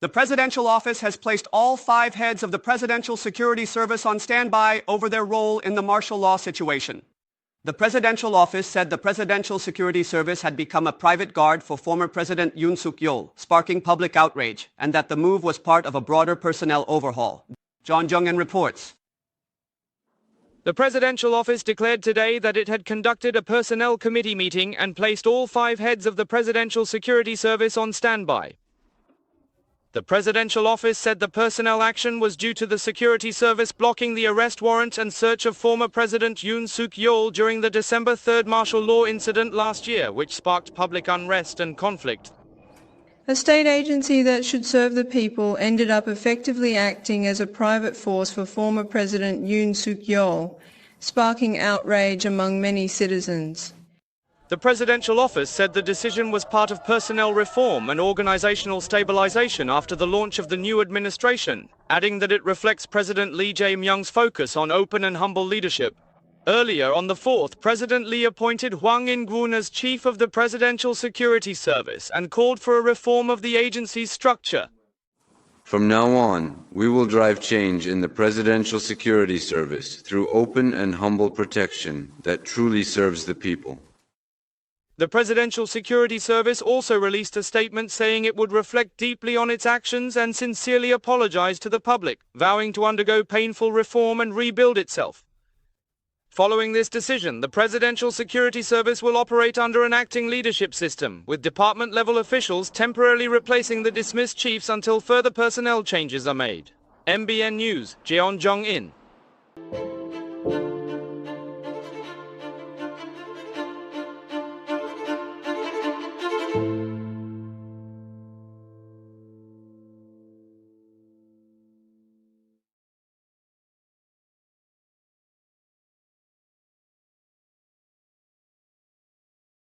The presidential office has placed all 5 heads of the Presidential Security Service on standby over their role in the martial law situation. The presidential office said the Presidential Security Service had become a private guard for former President Yoon Suk Yeol, sparking public outrage, and that the move was part of a broader personnel overhaul. Jeon Jung In reports. The presidential office declared today that it had conducted a personnel committee meeting and placed all 5 heads of the Presidential Security Service on standby. The presidential office said the personnel action was due to the security service blocking the arrest warrant and search of former President Yoon Suk Yeol during the December 3rd martial law incident last year, which sparked public unrest and conflict. A state agency that should serve the people ended up effectively acting as a private force for former President Yoon Suk Yeol, sparking outrage among many citizens. The presidential office said the decision was part of personnel reform and organizational stabilization after the launch of the new administration, adding that it reflects President Lee Jae-myung's focus on open and humble leadership. Earlier on the 4th, President Lee appointed Hwang In-kwon as chief of the Presidential Security Service and called for a reform of the agency's structure. From now on, we will drive change in the Presidential Security Service through open and humble protection that truly serves the people. The Presidential Security Service also released a statement saying it would reflect deeply on its actions and sincerely apologize to the public, vowing to undergo painful reform and rebuild itself. Following this decision, the Presidential Security Service will operate under an acting leadership system, with department-level officials temporarily replacing the dismissed chiefs until further personnel changes are made. MBN News, Jeon Jung In.